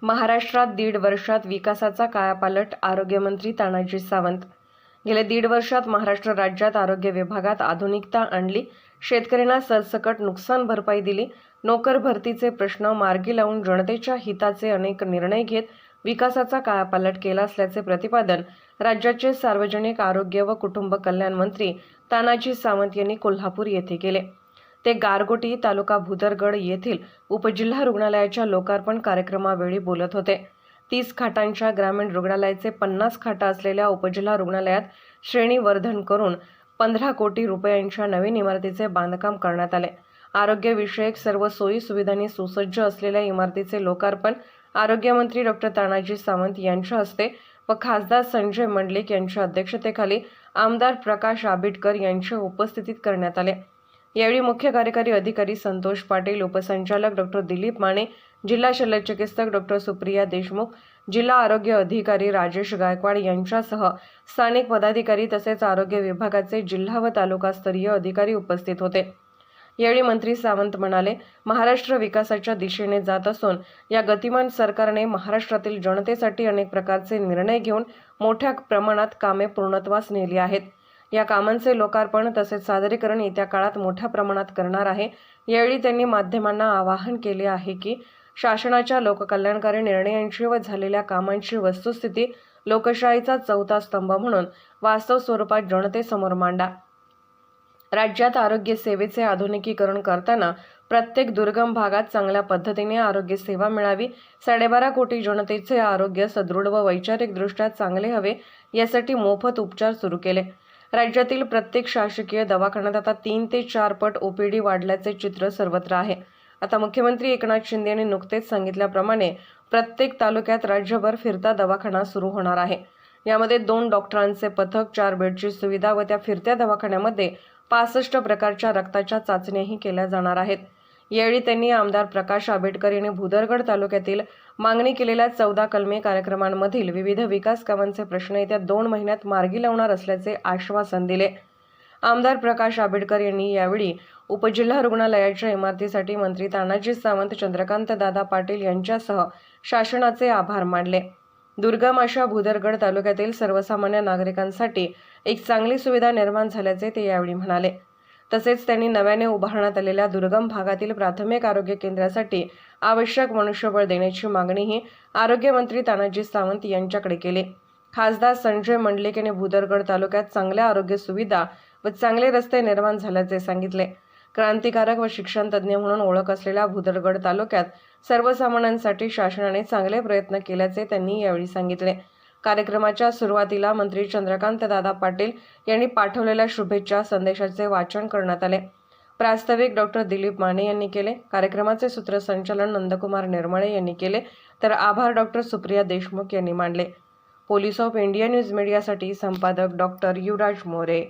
महाराष्ट्रात 1.5 वर्षात विकासाचा कायापालट, आरोग्यमंत्री तानाजी सावंत. गेल्या 1.5 वर्षात महाराष्ट्र राज्यात आरोग्य विभागात आधुनिकता आणली, शेतकऱ्यांना सरसकट नुकसान भरपाई दिली, नोकर भरतीचे प्रश्न मार्गी लावून जनतेच्या हिताचे अनेक निर्णय घेत विकासाचा कायापालट केला असल्याचे प्रतिपादन राज्याचे सार्वजनिक आरोग्य व कुटुंब कल्याण मंत्री तानाजी सावंत यांनी कोल्हापूर येथे केले. ते गारगोटी तालुका भुदरगड येथील उपजिल्हा रुग्णालयाच्या लोकार्पण कार्यक्रमावेळी बोलत होते. 30 खाटांच्या ग्रामीण रुग्णालयाचे 50 खाटा असलेल्या उपजिल्हा रुग्णालयात श्रेणीवर्धन करून 15 कोटी रुपयांच्या नवीन इमारतीचे बांधकाम करण्यात आले. आरोग्यविषयक सर्व सोयी सुविधांनी सुसज्ज असलेल्या इमारतीचे लोकार्पण आरोग्यमंत्री डॉ. तानाजी सावंत यांच्या हस्ते व खासदार संजय मंडलिक यांच्या अध्यक्षतेखाली आमदार प्रकाश आंबेडकर यांच्या उपस्थितीत करण्यात आले. यावेळी मुख्य कार्यकारी अधिकारी संतोष पाटील, उपसंचालक डॉ. दिलीप माने, जिल्हा शल्यचिकित्सक डॉ. सुप्रिया देशमुख, जिल्हा आरोग्य अधिकारी राजेश गायकवाड यांच्यासह स्थानिक पदाधिकारी तसेच आरोग्य विभागाचे जिल्हा व तालुकास्तरीय अधिकारी उपस्थित होते. यावेळी मंत्री सावंत म्हणाले, महाराष्ट्र विकासाच्या दिशेने जात असून या गतिमान सरकारने महाराष्ट्रातील जनतेसाठी अनेक प्रकारचे निर्णय घेऊन मोठ्या प्रमाणात कामे पूर्णत्वास नेली आहेत. या कामांचे लोकार्पण तसेच सादरीकरण येत्या काळात मोठ्या प्रमाणात करणार आहे. यावेळी त्यांनी माध्यमांना आवाहन केले आहे की शासनाच्या लोककल्याणकारी निर्णयांची व झालेल्या कामांची वस्तुस्थिती लोकशाहीचा चौथा स्तंभ म्हणून वास्तव स्वरूपात जनतेसमोर मांडा. राज्यात आरोग्य सेवेचे आधुनिकीकरण करताना प्रत्येक दुर्गम भागात चांगल्या पद्धतीने आरोग्य सेवा मिळावी, 12.5 कोटी जनतेचे आरोग्य सदृढ व वैचारिकदृष्ट्या चांगले हवे यासाठी मोफत उपचार सुरू केले. राज्यातील प्रत्येक शासकीय दवाखान्यात आता 3 ते 4 पट OPD वाढल्याचे चित्र सर्वत्र आहे. आता मुख्यमंत्री एकनाथ शिंदे यांनी नुकतेच सांगितल्याप्रमाणे प्रत्येक तालुक्यात राज्यभर फिरता दवाखाना सुरू होणार आहे. यामध्ये 2 डॉक्टरांचे पथक, 4 बेडची सुविधा व त्या फिरत्या दवाखान्यामध्ये 65 प्रकारच्या रक्ताच्या चाचण्याही केल्या जाणार आहेत. यावेळी त्यांनी आमदार प्रकाश आंबेडकर यांनी भुदरगड तालुक्यातील मागणी केलेल्या 14 कलमी कार्यक्रमांमधील विविध विकास कामांचे प्रश्न येत्या 2 महिन्यात मार्गी लावणार असल्याचे आश्वासन दिले. आमदार प्रकाश आंबेडकर यांनी यावेळी उपजिल्हा रुग्णालयाच्या इमारतीसाठी मंत्री तानाजी सावंत, चंद्रकांत दादा पाटील यांच्यासह शासनाचे आभार मानले. दुर्गम अशा भुदरगड तालुक्यातील सर्वसामान्य नागरिकांसाठी एक चांगली सुविधा निर्माण झाल्याचे ते यावेळी म्हणाले. तसेच त्यांनी नव्याने उभारण्यात आलेल्या दुर्गम भागातील प्राथमिक आरोग्य केंद्रासाठी आवश्यक मनुष्यबळ देण्याची मागणीही आरोग्यमंत्री तानाजी सावंत यांच्याकडे केली. खासदार संजय मंडलिक यांनी भुदरगड तालुक्यात चांगल्या आरोग्य सुविधा व चांगले रस्ते निर्माण झाल्याचे सांगितले. क्रांतिकारक व शिक्षण तज्ज्ञ म्हणून ओळख असलेल्या भुदरगड तालुक्यात सर्वसामान्यांसाठी शासनाने चांगले प्रयत्न केल्याचे त्यांनी यावेळी सांगितले. कार्यक्रमाच्या सुरुवातीला मंत्री चंद्रकांत दादा पाटील यांनी पाठवलेल्या शुभेच्छा संदेशाचे वाचन करण्यात आले. प्रास्ताविक डॉ. दिलीप माने यांनी केले. कार्यक्रमाचे सूत्रसंचालन नंदकुमार निर्मळे यांनी केले, तर आभार डॉ. सुप्रिया देशमुख यांनी मानले. पोलीस ऑफ इंडिया न्यूज मीडियासाठी संपादक डॉ. युवराज मोरे.